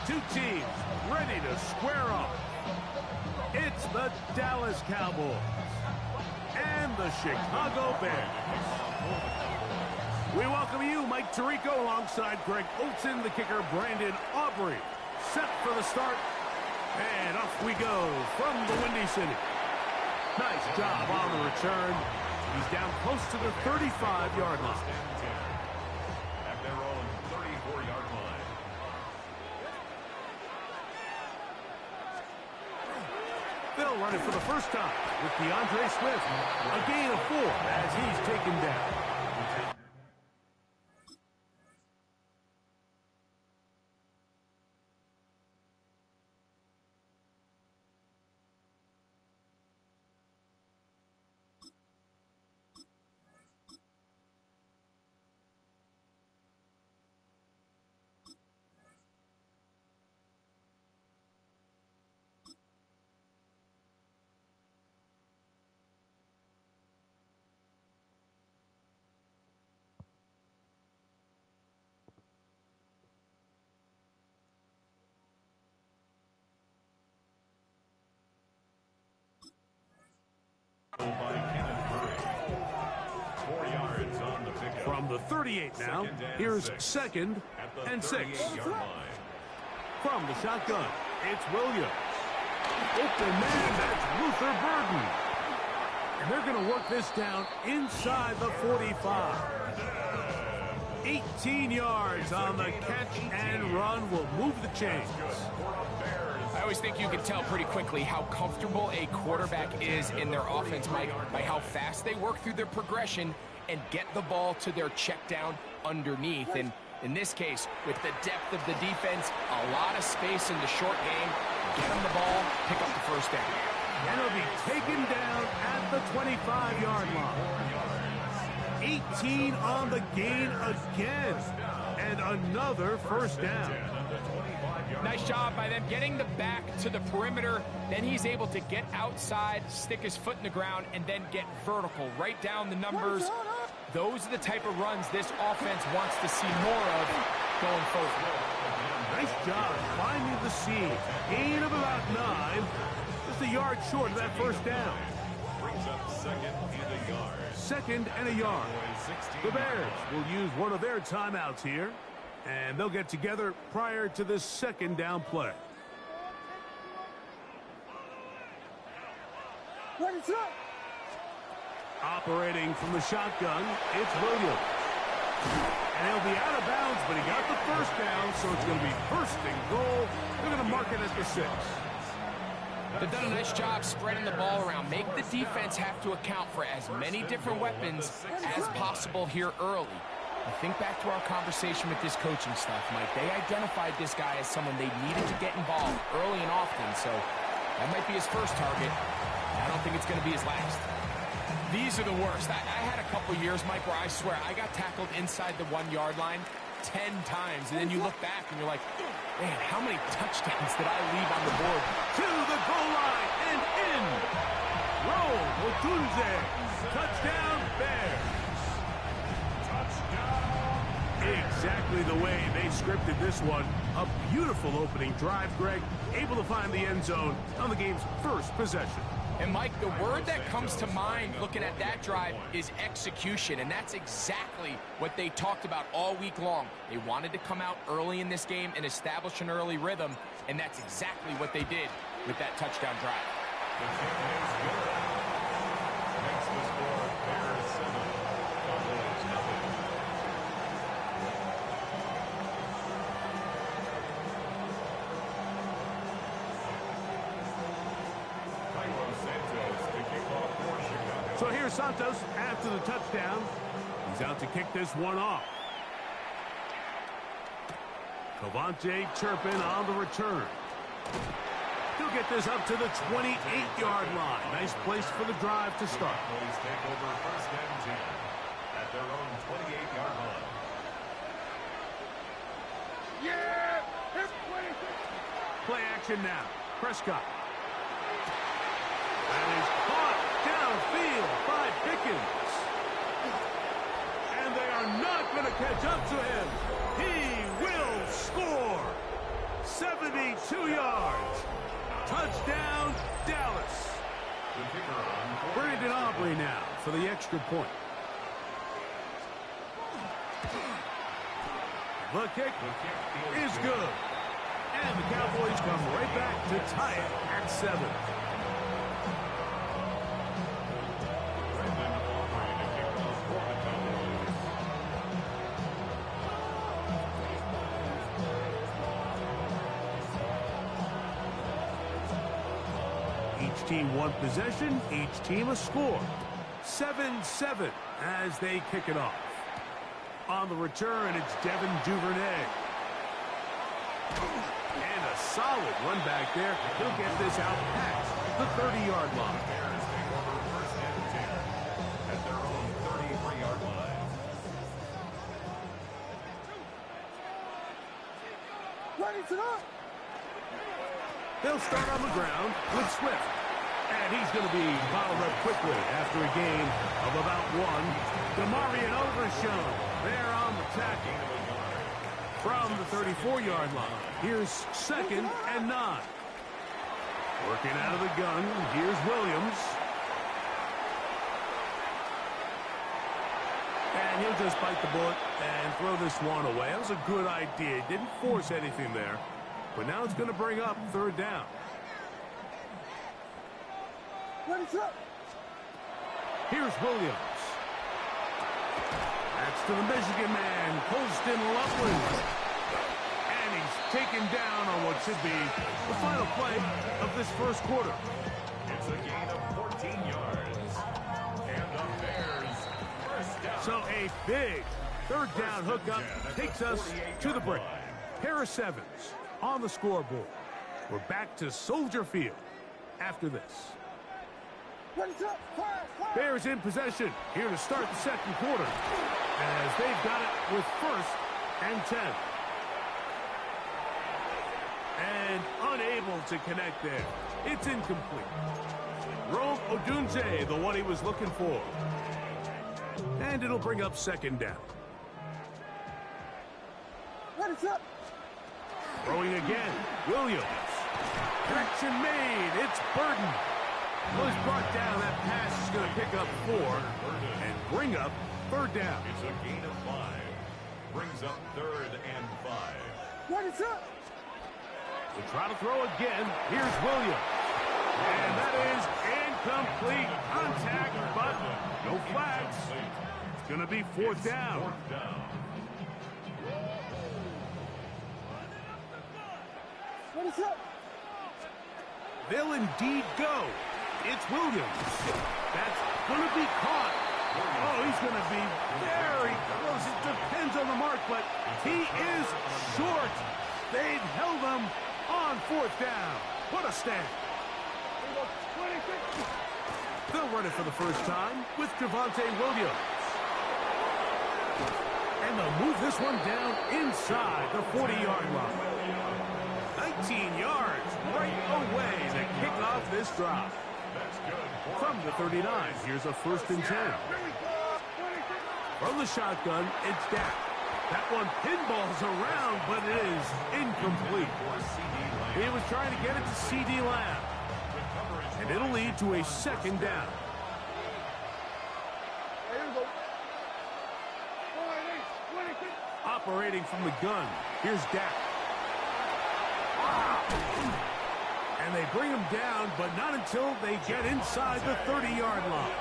Two teams ready to square up. It's the Dallas Cowboys and the Chicago Bears. We welcome you, Mike Tirico, alongside Greg Olsen, the kicker, Brandon Aubrey. Set for the start, and off we go from the Windy City. Nice job on the return. He's down close to the 35-yard line. At their own 34-yard line. They'll run it for the first time with DeAndre Swift. A gain of 4 as he's taken down. From the 38 now, here's 2nd and 6. From the shotgun, it's Williams. Open man, that's Luther Burden. And they're going to work this down inside the 45. 18 yards on the catch and run will move the chains. I always think you can tell pretty quickly how comfortable a quarterback is in their offense, Mike, by how fast they work through their progression and get the ball to their check down underneath. And in this case, with the depth of the defense, a lot of space in the short game, get them the ball, pick up the first down. And it'll be taken down at the 25-yard line. 18 on the gain again. And another first down. Nice job by them getting the back to the perimeter. Then he's able to get outside, stick his foot in the ground, and then get vertical. Right down the numbers. Those are the type of runs this offense wants to see more of going forward. Nice job finding the seam. Gain of about 9. Just a yard short of that first down. Brings up 2nd and a yard. 2nd and a yard. The Bears will use one of their timeouts here. And they'll get together prior to this 2nd down play. Operating from the shotgun, it's Williams. And he'll be out of bounds, but he got the first down, so it's going to be 1st and goal. They're going to mark it at the 6. They've done a nice job spreading the ball around. Make the defense have to account for as many different weapons as possible here early. I think back to our conversation with this coaching staff, Mike. They identified this guy as someone they needed to get involved early and often, so that might be his first target. I don't think it's going to be his last. These are the worst. I had a couple years, Mike, where I swear I got tackled inside the 1-yard line 10 times, and then you look back and you're like, man, how many touchdowns did I leave on the board? To the goal line and in. Roll, Otunze. Touchdown, Bears. Exactly the way they scripted this one. A beautiful opening drive, Greg. Able to find the end zone on the game's first possession. And, Mike, the word that comes to mind looking at that drive is execution, and that's exactly what they talked about all week long. They wanted to come out early in this game and establish an early rhythm, and that's exactly what they did with that touchdown drive. The kick is good. Makes the score Bears 7, Cowboys nothing. So here's Santos after the touchdown. He's out to kick this one off. Cavante Turpin on the return. He'll get this up to the 28-yard line. Nice place for the drive to start. Cowboys take over 1st and 10 at their own 28-yard line. Play action now. Prescott. That is caught downfield by Pickens. And they are not going to catch up to him. He will score. 72 yards. Touchdown, Dallas. Brandon Aubrey now for the extra point. The kick is good. And the Cowboys come right back to tie it at 7. Each team one possession, each team a score. 7-7 as they kick it off. On the return, it's Devin Duvernay. And a solid run back there. He'll get this out past the 30-yard line. Bears take over first and 10 at their own 33-yard line. They'll start on the ground with Swift. And he's going to be bottled up quickly after a gain of about 1. DeMarvion Overshown there on the tackle. From the 34-yard line, here's 2nd and 9. Working out of the gun, here's Williams. And he'll just bite the bullet and throw this one away. That was a good idea. Didn't force anything there. But now it's going to bring up 3rd down. Here's Williams. That's to the Michigan man, Colston Loveland. And he's taken down on what should be the final play of this first quarter. It's a gain of 14 yards. And the Bears first down. So a big 3rd down hookup takes us to the break. Harris Evans on the scoreboard. We're back to Soldier Field after this. Bears in possession here to start the second quarter as they've got it with 1st and 10. And unable to connect there. It's incomplete. Rome Odunze, the one he was looking for. And it'll bring up 2nd down. Throwing again, Williams. Correction made, it's Burden. Well, he's brought down. That pass is going to pick up 4 and bring up 3rd down. It's a gain of 5. Brings up 3rd and 5. We'll try to throw again. Here's Williams. And that is incomplete contact, but no flags. It's going to be 4th down. 4th down. They'll indeed go. It's Williams. That's going to be caught. Oh, he's going to be very close. It depends on the mark, but he is short. They've held him on 4th down. What a stand. They'll run it for the first time with Javonte Williams. And they'll move this one down inside the 40-yard line. 19 yards right away to kick off this drive. From the 39, here's a 1st and 10. From the shotgun, it's Dak. That one pinballs around, but it is incomplete. He was trying to get it to C.D. Lamb. And it'll lead to a 2nd down. Operating from the gun, here's Dak. And they bring him down, but not until they get inside the 30-yard line.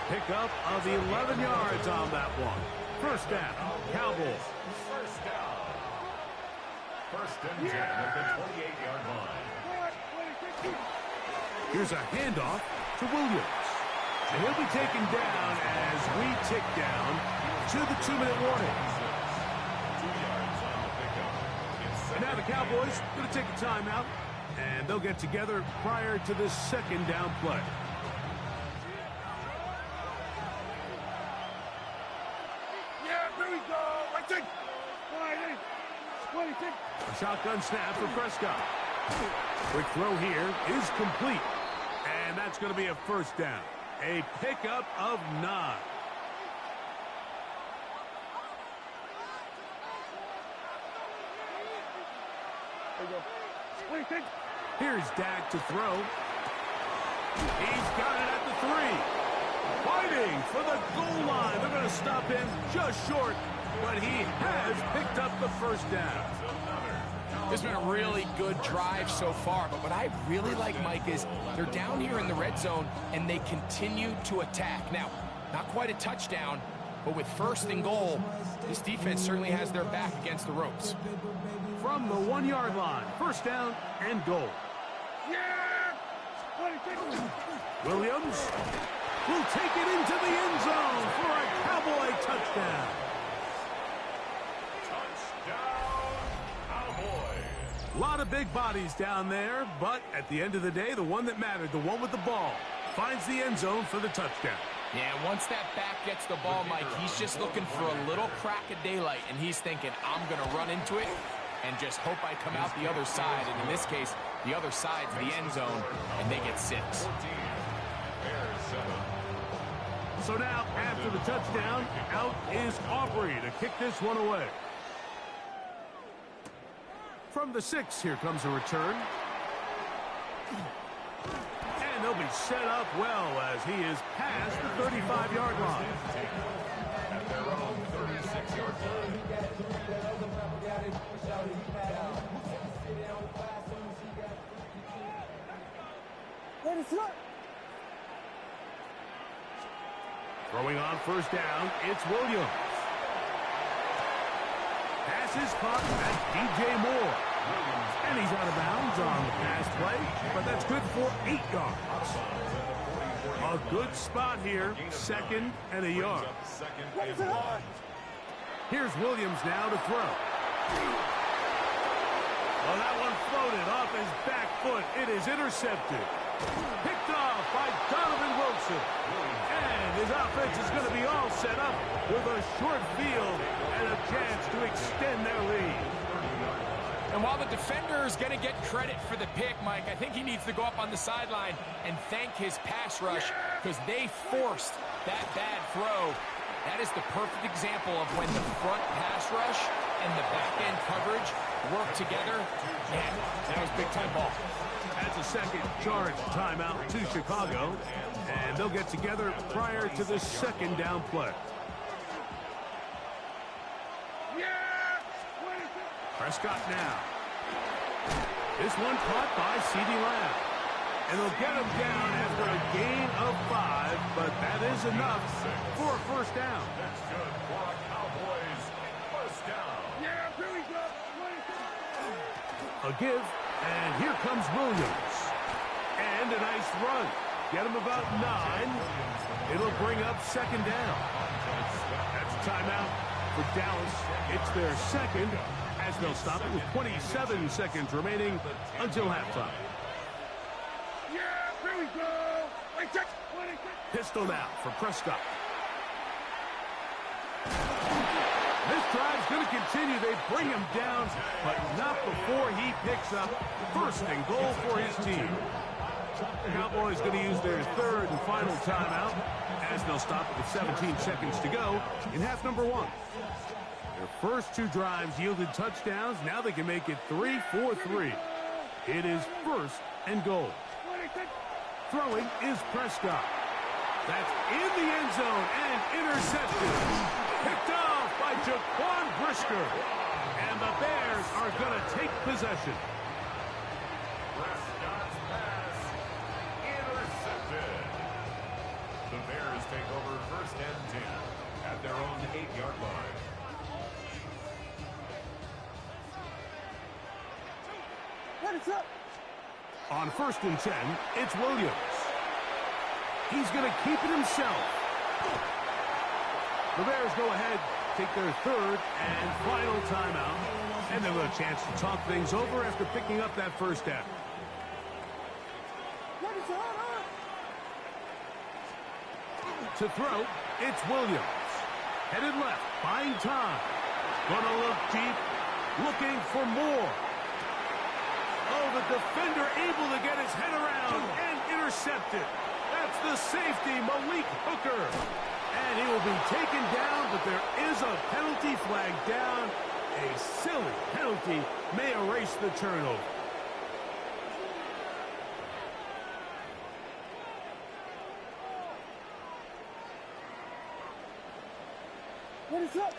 Pickup of 11 yards on that one. 1st down, Cowboys. First down. 1st and 10 at the 28-yard line. Here's a handoff to Williams. And he'll be taken down as we tick down to the 2-minute warning. 2 yards on the pickup. And now the Cowboys going to take a timeout, and they'll get together prior to this 2nd down play. A shotgun snap for Prescott. Quick throw here is complete. And that's going to be a 1st down. A pickup of 9. Here's Dak to throw. He's got it at the 3. Fighting for the goal line. They're going to stop him just short, but he has picked up the first down. This has been a really good drive so far, but what I really like, Mike, is they're down here in the red zone, and they continue to attack. Now, not quite a touchdown, but with 1st and goal, this defense certainly has their back against the ropes. From the 1-yard line, 1st down and goal. Williams will take it into the end zone for a Cowboy touchdown. A lot of big bodies down there, but at the end of the day, the one that mattered, the one with the ball, finds the end zone for the touchdown. Yeah, once that back gets the ball, Mike, he's just looking for a little crack of daylight, and he's thinking, I'm going to run into it and just hope I come out the other side. And in this case, the other side's the end zone, and they get 6. So now, after the touchdown, out is Aubrey to kick this one away. From the 6, here comes a return. And they'll be set up well as he is past the 35-yard line. At their own 36-yard line. Throwing on 1st down, it's Williams. Pass is caught at DJ Moore. And he's out of bounds on the pass play, but that's good for 8 yards. A good spot here, 2nd and a yard. Here's Williams now to throw. Well, that one floated off his back foot. It is intercepted. Picked off by Donovan Wilson. And his offense is going to be all set up with a short field and a chance to extend their lead. And while the defender is going to get credit for the pick, Mike, I think he needs to go up on the sideline and thank his pass rush because they forced that bad throw. That is the perfect example of when the front pass rush and the back-end coverage work together. Man, that was big-time ball. That's a second charge timeout to Chicago, and they'll get together prior to the 2nd down play. Prescott now. This one caught by CeeDee Lamb. And they'll get him down after a gain of 5, but that is enough for a 1st down. That's good for a Cowboys 1st down. A give, and here comes Williams. And a nice run. Get him about 9. It'll bring up 2nd down. That's a timeout for Dallas. It's their 2nd, as they'll stop it with 27 seconds remaining until halftime. Pistol now for Prescott. This drive's going to continue. They bring him down, but not before he picks up 1st and goal for his team. The Cowboys going to use their 3rd and final timeout as they'll stop it with 17 seconds to go in half number 1. Their first 2 drives yielded touchdowns. Now they can make it 3-4-3. It is 1st and goal. Throwing is Prescott. That's in the end zone and intercepted. Picked off by Jaquan Brisker. And the Bears are going to take possession. Prescott's pass intercepted. The Bears take over 1st and 10 at their own 8-yard line. On 1st and 10, it's Williams. He's going to keep it himself. The Bears go ahead, take their 3rd and final timeout, and they'll have a chance to talk things over after picking up that 1st down. To throw, it's Williams. Headed left, buying time. Gonna look deep, looking for more. Oh, the defender able to get his head around and intercepted. That's the safety, Malik Hooker. And he will be taken down, but there is a penalty flag down, A silly penalty may erase the turnover. What is up?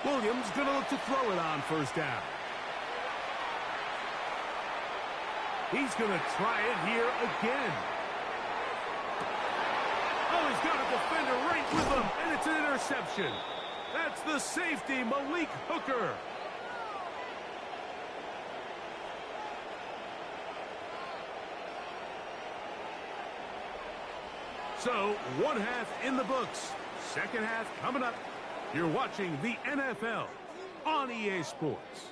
Williams going to look to throw it on first down. He's going to try it here again. Oh, he's got a defender right with him, and it's an interception. That's the safety, Malik Hooker. So, one half in the books. Second half coming up. You're watching the NFL on EA Sports.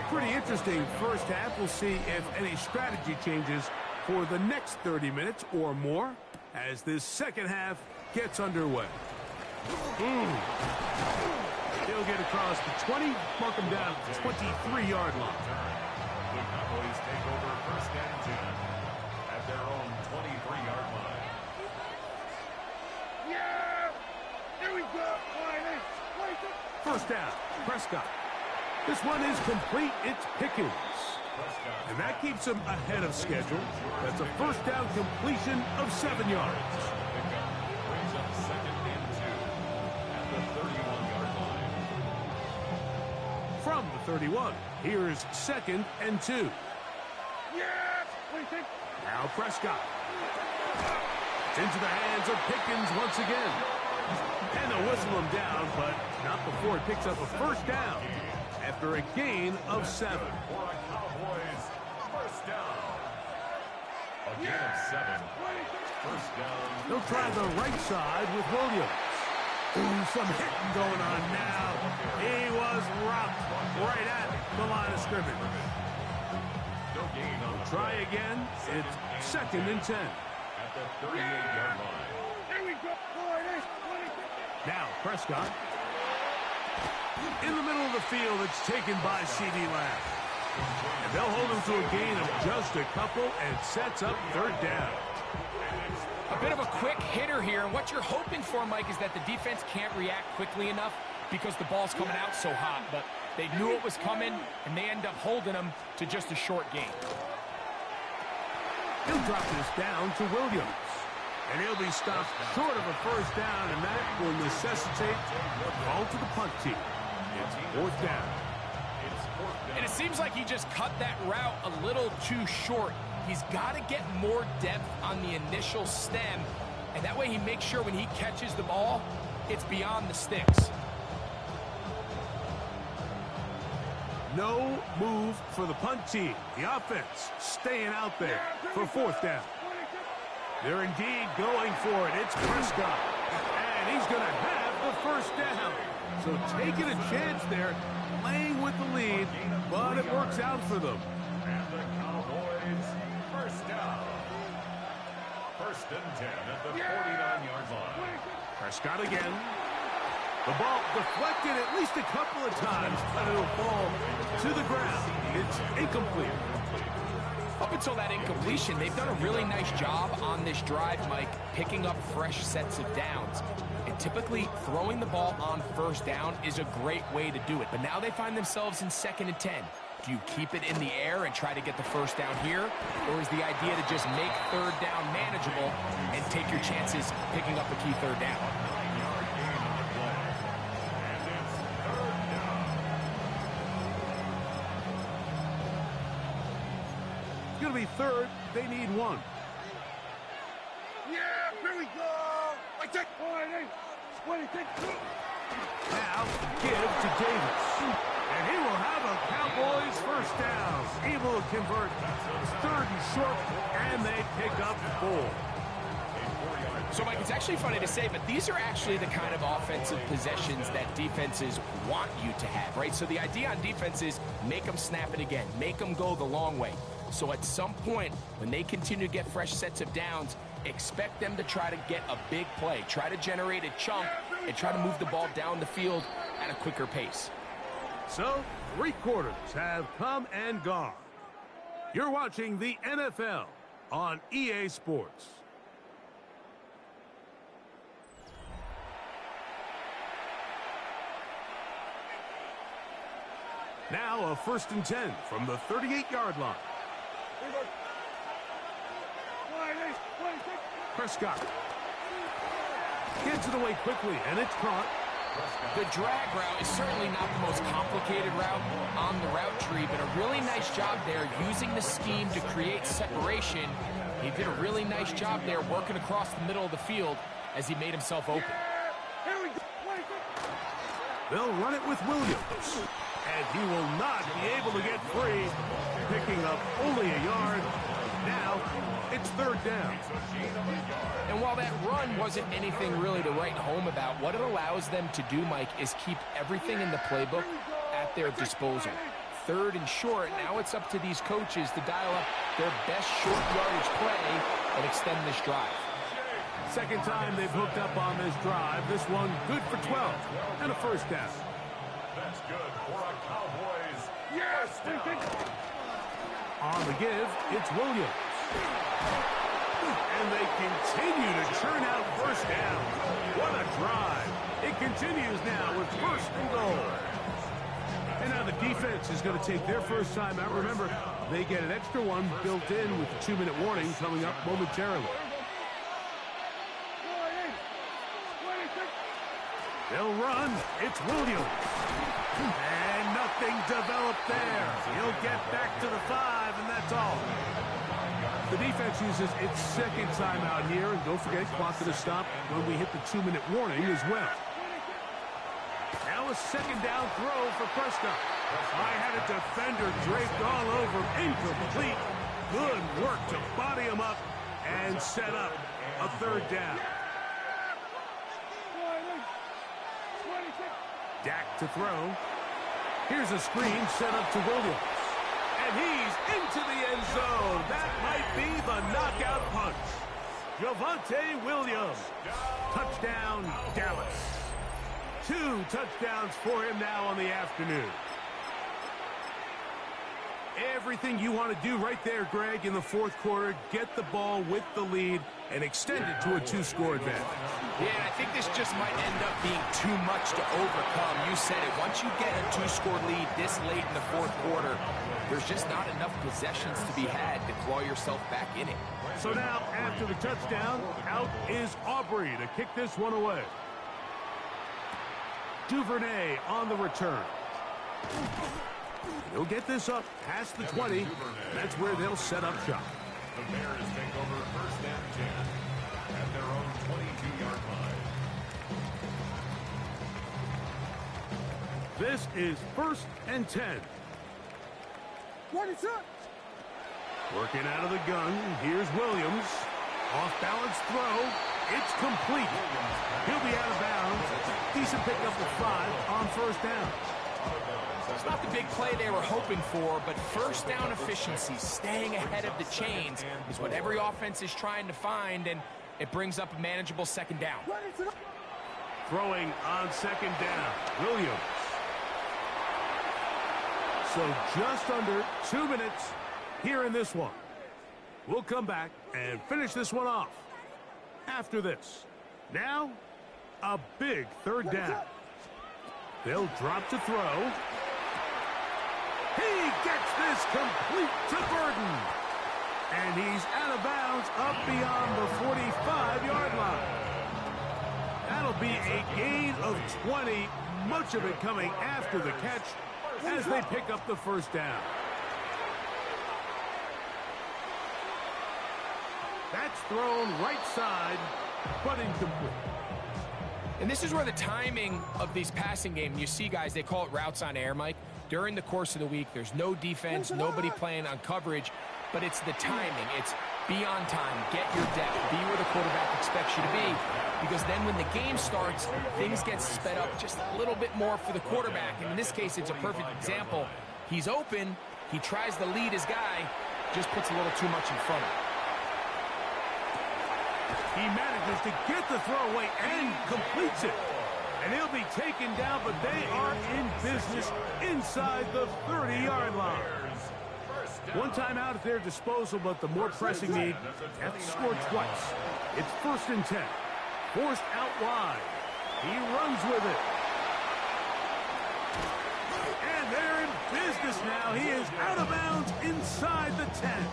Pretty interesting first half. We'll see if any strategy changes for the next 30 minutes or more as this second half gets underway. He'll get across the 20, mark him down at the 23-yard line. The Cowboys take over first and 10 at their own 23-yard line. Yeah! Here we go! First down, Prescott. This one is complete. It's Pickens. And that keeps him ahead of schedule. That's a first down completion of 7 yards. Brings up second and 2 at the 31-yard line. From the 31, here's second and 2. Yes! What do you think? Now Prescott. It's into the hands of Pickens once again. And they'll whistle him down, but not before he picks up a first down after a gain of 7. For a Cowboys first down. A gain of 7. First down. They'll try the right side with Williams. Ooh, some hitting going on now. He was rocked right at the line of scrimmage. No gain on the Try again. It's second and 10. at the 38-yard line. Here we go! Now Prescott. In the middle of the field, it's taken by C.D. Lamb. And they'll hold him to a gain of just a couple and sets up third down. A bit of a quick hitter here. And what you're hoping for, Mike, is that the defense can't react quickly enough because the ball's coming out so hot. But they knew it was coming, and they end up holding them to just a short gain. He'll drop this down to Williams. And he'll be stopped short of a first down, and that will necessitate a call to the punt team. It's fourth down. And it seems like he just cut that route a little too short. He's got to get more depth on the initial stem, and that way he makes sure when he catches the ball, it's beyond the sticks. No move for the punt team. The offense staying out there for fourth down. They're indeed going for it. It's Prescott. And he's going to have the first down. So taking a chance there, playing with the lead, but it works out for them. And the Cowboys first down. First and 10 at the 49-yard line. Prescott again. The ball deflected at least a couple of times, but it'll fall to the ground. It's incomplete. Up until that incompletion, they've done a really nice job on this drive, Mike, picking up fresh sets of downs. And typically, throwing the ball on first down is a great way to do it. But now they find themselves in second and 10. Do you keep it in the air and try to get the first down here? Or is the idea to just make third down manageable and take your chances picking up a key third down? It's going to be third. They need one. Yeah, here we go! I take 20. Now, give to Davis. And he will have a Cowboys first down. Able to convert third and short, and they pick up 4. So, Mike, it's actually funny to say, but these are actually the kind of offensive possessions that defenses want you to have, right? So the idea on defense is make them snap it again, make them go the long way. So at some point, when they continue to get fresh sets of downs, expect them to try to get a big play, try to generate a chunk, and try to move the ball down the field at a quicker pace. So, 3 quarters have come and gone. You're watching the NFL on EA Sports. Now a 1st and 10 from the 38-yard line. Prescott gets it away quickly, and it's caught. The drag route is certainly not the most complicated route on the route tree, but a really nice job there using the scheme to create separation. He did a really nice job there working across the middle of the field as he made himself open. They'll run it with Williams, and he will not be able to get free, picking up only a yard. Now it's 3rd down. And while that run wasn't anything really to write home about, what it allows them to do, Mike, is keep everything in the playbook at their disposal. 3rd and short, now it's up to these coaches to dial up their best short yardage play and extend this drive. Second time they've hooked up on this drive. This one good for 12 and a 1st down. That's good for a Cowboys. Yes! On the give, it's Williams. And they continue to churn out 1st down. What a drive. It continues now with 1st and goal. And now the defense is going to take their first time out. Remember, they get an extra one built in with the 2-minute warning coming up momentarily. They'll run. It's Williams. And nothing developed there. He'll get back to the 5, and that's all. The defense uses its 2nd timeout here. And don't forget, clock to stop when we hit the 2-minute warning as well. Now a 2nd down throw for Prescott. I had a defender draped all over. Incomplete. Good work to body him up and set up a 3rd down. Dak to throw. Here's a screen set up to Williams. And he's into the end zone. That might be the knockout punch. Javonte Williams. Touchdown, Dallas. 2 touchdowns for him now on the afternoon. Everything you want to do right there, Greg, in the 4th quarter. Get the ball with the lead and extend it to a 2-score advantage. Yeah, and I think this just might end up being too much to overcome. You said it. Once you get a 2-score lead this late in the 4th quarter, there's just not enough possessions to be had to claw yourself back in it. So now, after the touchdown, out is Aubrey to kick this one away. Duvernay on the return. He'll get this up past the 20. That's where they'll set up shop. The Bears take over 1st and 10 at their own 22-yard line. This is 1st and 10. What is up? Working out of the gun. Here's Williams. Off-balance throw. It's complete. He'll be out of bounds. Decent pickup of 5 on 1st down. It's not the big play they were hoping for, but 1st down efficiency, staying ahead of the chains, is what every offense is trying to find, and it brings up a manageable 2nd down. Throwing on 2nd down. Williams. So just under 2 minutes here in this one. We'll come back and finish this one off after this. Now, a big 3rd down. They'll drop to throw. He gets this complete to Burden. And he's out of bounds up beyond the 45-yard line. That'll be a gain of 20, much of it coming after the catch as they pick up the 1st down. That's thrown right side, but incomplete. And this is where the timing of these passing games, you see, guys, they call it routes on air, Mike. During the course of the week, there's no defense, nobody playing on coverage, but it's the timing. It's be on time, get your depth, be where the quarterback expects you to be, because then when the game starts, things get sped up just a little bit more for the quarterback. And in this case, it's a perfect example. He's open, he tries to lead his guy, just puts a little too much in front of him. He manages to get the throw away and completes it. And he'll be taken down, but they are in business inside the 30-yard line. One timeout at their disposal, but the more pressing need, have to score twice. It's 1st and 10. Forced out wide. He runs with it. And they're in business now. He is out of bounds inside the 10.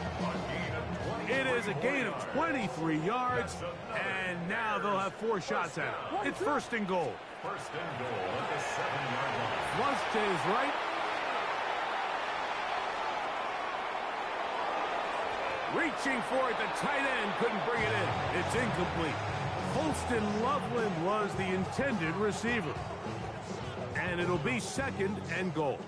It is a gain of 23 yards, and now they'll have 4 shots at it. It's first and goal. First and goal at the 7-yard line. Flush to his right. Reaching for it, the tight end couldn't bring it in. It's incomplete. Holston Loveland was the intended receiver. And it'll be second and goal.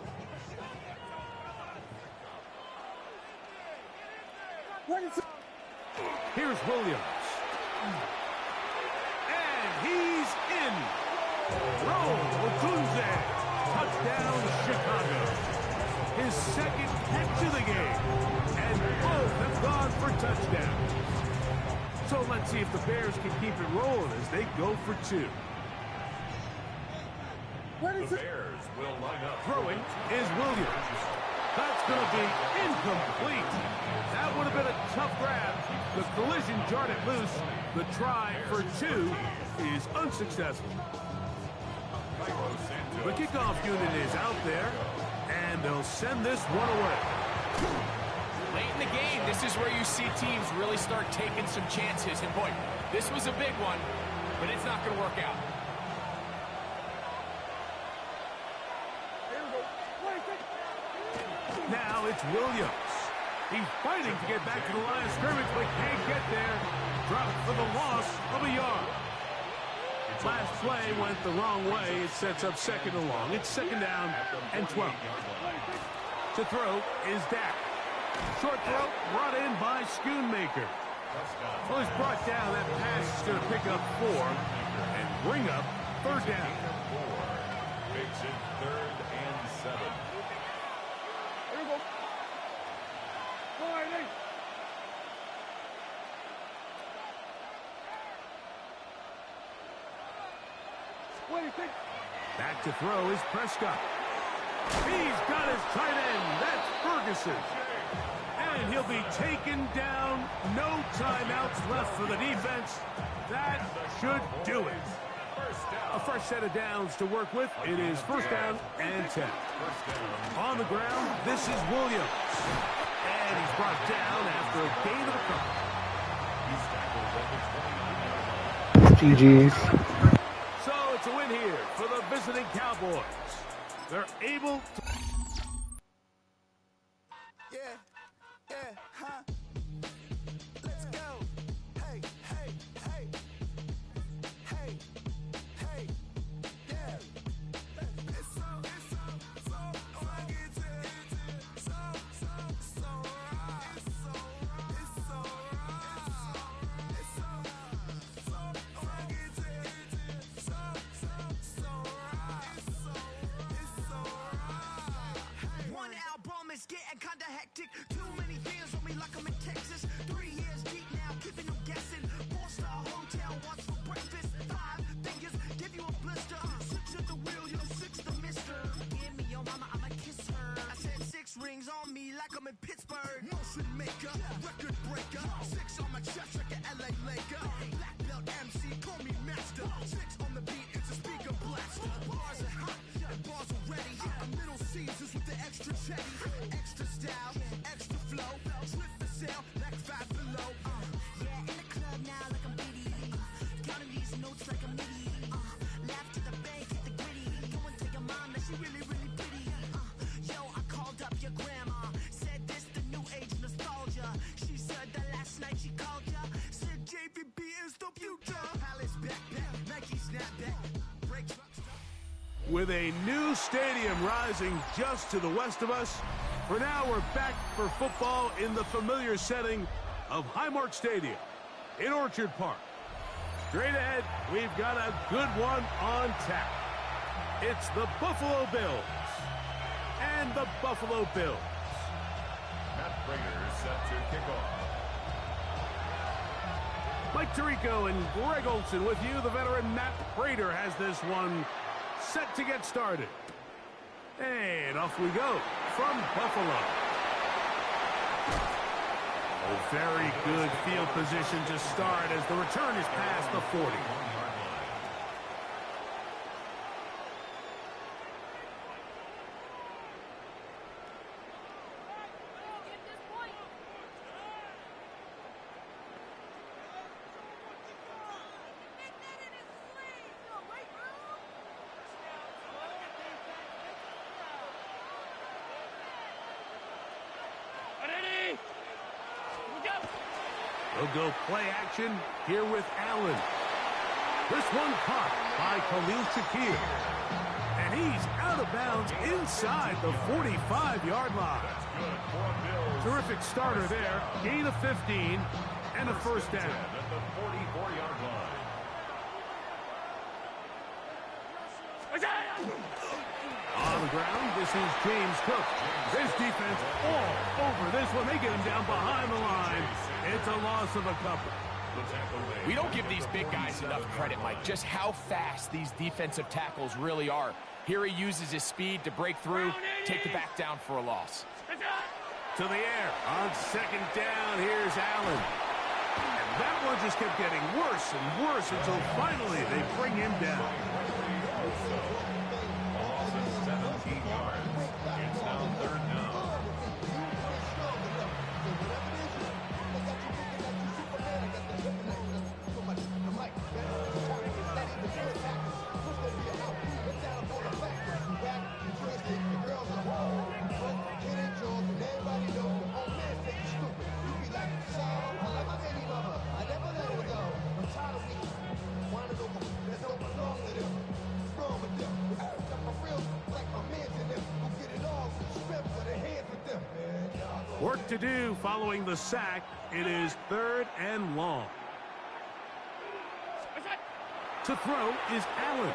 Here's Williams. And he's in. Roll, Otunze. Touchdown, Chicago. His second catch of the game. And both have gone for touchdowns. So let's see if the Bears can keep it rolling as they go for 2. The Bears will line up. Throwing is Williams. That's going to be incomplete. That would have been a tough grab. The collision jarred it loose. The try for 2 is unsuccessful. The kickoff unit is out there, and they'll send this one away. Late in the game, this is where you see teams really start taking some chances. And boy, this was a big one, but it's not going to work out. Now it's Williams. He's fighting to get back to the line of scrimmage, but can't get there. Dropped for the loss of a yard. Last play went the wrong way. It sets up second and long. It's second down and 12. To throw is Dak. Short throw brought in by Schoonmaker. Well, he's brought down. That pass is going to pick up 4 and bring up third down. Makes it 3rd and 7. Here we go. Back to throw is Prescott. He's got his tight end. That's Ferguson. And he'll be taken down. No timeouts left for the defense. That should do it. A fresh set of downs to work with. It is first down and 10. On the ground, this is Williams. And he's brought down after a gain of a couple. GG's. So it's a win here for the visiting Cowboys. They're able to... Let's go. Hey, hey, hey. Hey, hey, yeah. It's so One album is getting kinda hectic. Too many fans on me like I'm in Texas. 3 years deep now, keeping them guessing. 4-star hotel, what's for breakfast? 5 fingers, give you a blister. 6 at the wheel, you're 6 the mister. Give me your mama, I'ma kiss her. I said 6 rings on me like I'm in Pittsburgh. Motion maker, record breaker. 6 on my chest like an LA Laker. Black belt MC, call me master. 6 on the beat, it's a speaker blaster. Bars are hot, and bars are ready. A Middle Caesars with the extra chetty. Extra style, extra flow. Slip for sale, like 5 below. Yeah, in the club now like I'm BD. Counting these notes like I'm MIDI. Laugh to the bank, hit the gritty. Go and tell your mom that she really, really pretty. Yo, I called up your grandma. Said this the new age nostalgia. She said that last night she called ya. Said JVB is the future. Palace backpack, Nike snapback. Break trucks. With a new stadium rising just to the west of us, for now we're back for football in the familiar setting of Highmark Stadium in Orchard Park. Straight ahead, we've got a good one on tap. It's the Buffalo Bills and the Buffalo Bills. Matt Prater set to kick off. Mike Tirico and Greg Olson with you. The veteran Matt Prater has this one set to get started. And off we go from Buffalo. A very good field position to start as the return is past the 40. He'll go play action here with Allen. This one caught by Khalil Shakir. And he's out of bounds inside the 45-yard line. Terrific starter there. Gain of 15 and a first down. At the 44-yard line. On the ground, this is James Cook. This defense all over this one. They get him down behind the line. It's a loss of a couple. We don't give these big guys enough credit, Mike, just how fast these defensive tackles really are. Here he uses his speed to break through, take the back down for a loss. To the air. On second down, here's Allen. And that one just kept getting worse and worse until finally they bring him down. A loss of 17 yards. It's now third down. Work to do following the sack. It is third and long. To throw is Allen.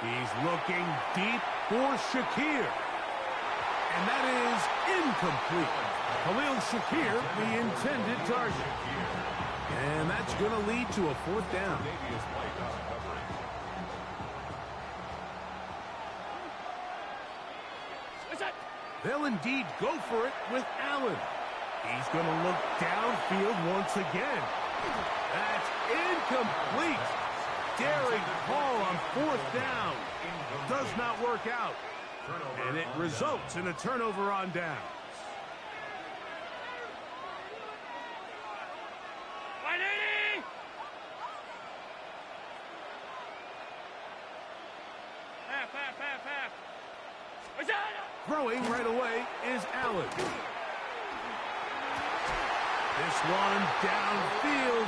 He's looking deep for Shakir. And that is incomplete. Khalil Shakir, the intended target. And that's going to lead to a fourth down. They'll indeed go for it with Allen. He's going to look downfield once again. That's incomplete. Daring call on fourth down. Does not work out. And it results in a turnover on down. Throwing right away is Allen. This one downfield.